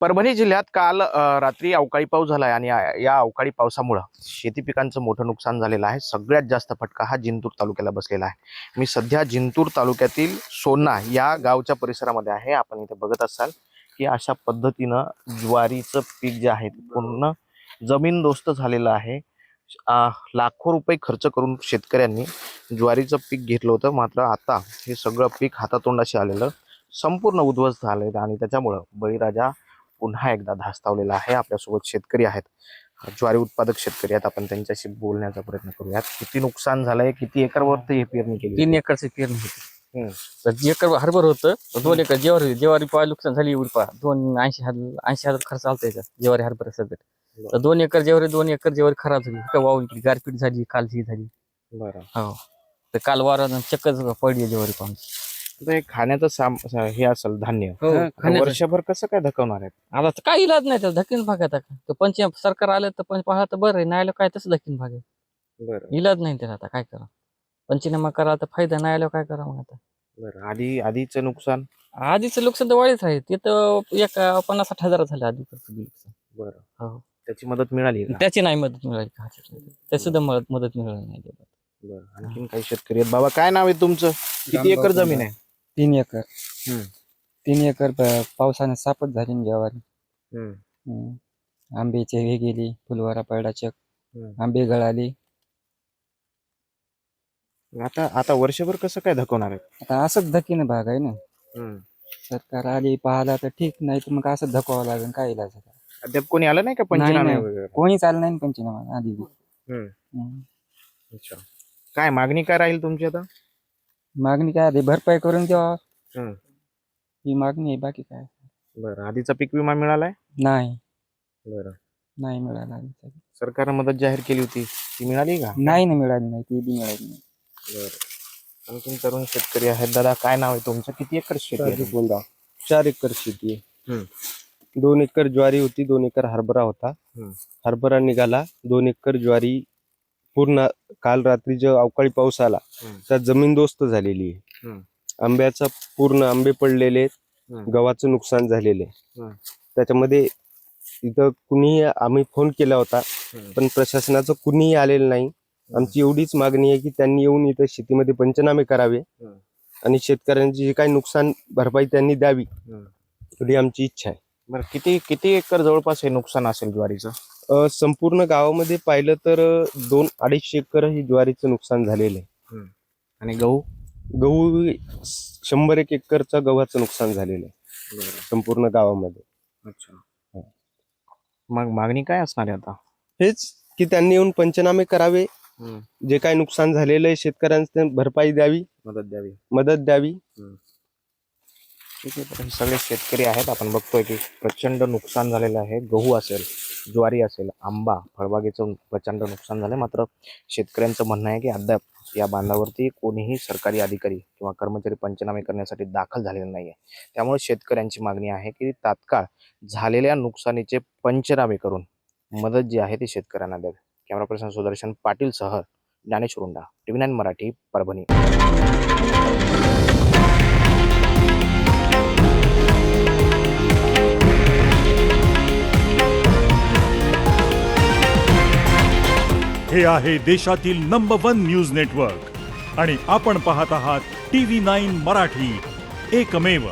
परभणी जिल्ह्यात काल रात्री अवकाळी पाऊस झालाय आणि या अवकाळी पावसामुळे शेती पिकांचं मोठं नुकसान झालेलं आहे। सगळ्यात जास्त फटका हा जिंतूर तालुक्याला बसलेला आहे। मी सध्या जिंतूर तालुक्यातील सोन्ना या गावच्या परिसरामध्ये आहे। आपण इथे बघत असाल की अशा पद्धतीनं ज्वारीचं पीक जे आहे पूर्ण जमीनदोस्त झालेलं आहे। लाखो रुपये खर्च करून शेतकऱ्यांनी ज्वारीचं पीक घेतलं होतं, मात्र आता हे सगळं पीक हातातोंडाशी आलेलं संपूर्ण उद्ध्वस्त झालंय आणि त्याच्यामुळं बळीराजा पुन्हा एकदा धास्तावलेला आहे। आपल्यासोबत शेतकरी आहेत, ज्वारी उत्पादक शेतकरी आहेत। आपण त्यांच्याशी बोलण्याचा प्रयत्न करूयात। किती नुकसान झालंय, किती एकरवरती हे पेरणी केली? 3 एकरची पेरणी होती। तर एकर हरभर होतं, 2 एकर ज्वारी पाय नुकसान झाली। उरपा 80,000 खर्च आलता याचा ज्वारी हरभर सगळं। तर 2 एकर ज्वारी खराब झाली, वाहून गेली, गारपीट झाली, कालची झाली। बरं, हो, तर काल वारानं चक्कच पडली ज्वारी पाहून। आता हे खाण्याचं हे असेल धान्य, वर्षभर कसं काय धकवणार आहे? आता तर काही इलाज नाही, त्याला धकीन भाग आता सरकार आलं तर पाहिलं तर बरं आहे, नाही आलं काय तसं धकीन भाग आहे। बरं इलाज नाही त्याला, आता काय करा, पंचनामा करा तर फायदा, नाही आलं काय करा मग आता। बरं, आधीचं नुकसान? आधीचं नुकसान तर वाढीच आहे, ते तर एक 50-60 हजार झालं आधीचं नुकसान। बरं, हो, त्याची मदत मिळाली का? त्याची नाही मदत मिळाली का? ते सुद्धा मदत मिळाली नाही त्याला। बरं, आणखीन काही शेतकरी आहेत? बाबा, काय नाव आहे तुमचं? किती एकर जमीन आहे? 3 एकर। 3 एकर पावसाने सापच झाली ना ज्वारी। आंब्याचे हे गेली, फुलवारा पडला, आंबे गळाले। आता वर्षभर कसं काय धकवणार आहे? आता असंच धकीनं भाग आहे ना। सरकार आली पाहला तर ठीक, नाही तर मग असंच धकवावं लागेल, काय इलाज आहे? अद्याप कोणी आलं नाही का पंचनामे वगैरे? कोणीच आलं नाही पंचनामा आधी। अच्छा, काय मागणी काय राहील तुमची आता? मागणी काय आहे, भरपाई करून द्यावा ही मागणी आहे, बाकी काय। बरं, आधीचा पीक विमा मिळालाय? नाही, बरं, नाही मिळाला। सरकारनं मदत जाहीर केली होती, ती मिळाली का? नाही ना, मिळाली नाही, ती बी मिळाली नाही। बरं, आणखीन तरुण शेतकरी आहेत। दादा, काय नाव आहे तुमचं? किती एकर शेती आहे? 4 एकर शेती आहे। 2 एकर ज्वारी होती, 2 एकर हरभरा होता। हरभरा निघाला, 2 एकर ज्वारी पूर्ण काल रात्री जो अवकाळी पाऊस आला त्या जमीनदोस्त झालेली आहे। आंब्याचा पूर्ण आंबे पडलेले, गव्हाचं नुकसान झालेले। त्याच्यामध्ये इथं कुणी, आम्ही फोन केला होता पण प्रशासनाचं कुणीही आलेलं नाही। आमची एवढीच मागणी आहे की त्यांनी येऊन इथं शेतीमध्ये पंचनामे करावे आणि शेतकऱ्यांची जे काही नुकसान भरपाई त्यांनी द्यावी, एवढी आमची इच्छा आहे। बरं, किती एकर जवळपास हे नुकसान असेल ज्वारीचं? संपूर्ण गावामध्ये पाहिलं तर 2-2.5 एकर ही ज्वारीचं नुकसान झालेलं आहे। आणि गहू? गहू 100-1 एकरचं गव्हाचं नुकसान झालेलं आहे संपूर्ण गावामध्ये। अच्छा, मग मागणी काय असणार आहे आता? हेच की त्यांनी येऊन पंचनामे करावे, जे काही नुकसान झालेलं आहे शेतकऱ्यांना भरपाई द्यावी, मदत द्यावी। ठीक आहे, तर हे सगळे शेतकरी आहेत। आपण बघतोय की प्रचंड नुकसान झालेलं आहे। गहू असेल, ज्वारी असेल, आंबा, फळबागेचं प्रचंड नुकसान झालं। मात्र शेतकऱ्यांचं म्हणणं आहे की अद्याप या बांधावरती कोणीही सरकारी अधिकारी किंवा कर्मचारी पंचनामे करण्यासाठी दाखल झालेले नाही आहे। त्यामुळे शेतकऱ्यांची मागणी आहे की तात्काळ झालेल्या नुकसानीचे पंचनामे करून मदत जी आहे ती शेतकऱ्यांना द्यावी। कॅमेरा पर्सन सुदर्शन पाटील सह ज्ञानेश रुंडा, TV9 मराठी, परभणी। हे आहे देशातील नंबर 1 न्यूज नेटवर्क आणि आपण पाहत आहात TV9 मराठी, एकमेव।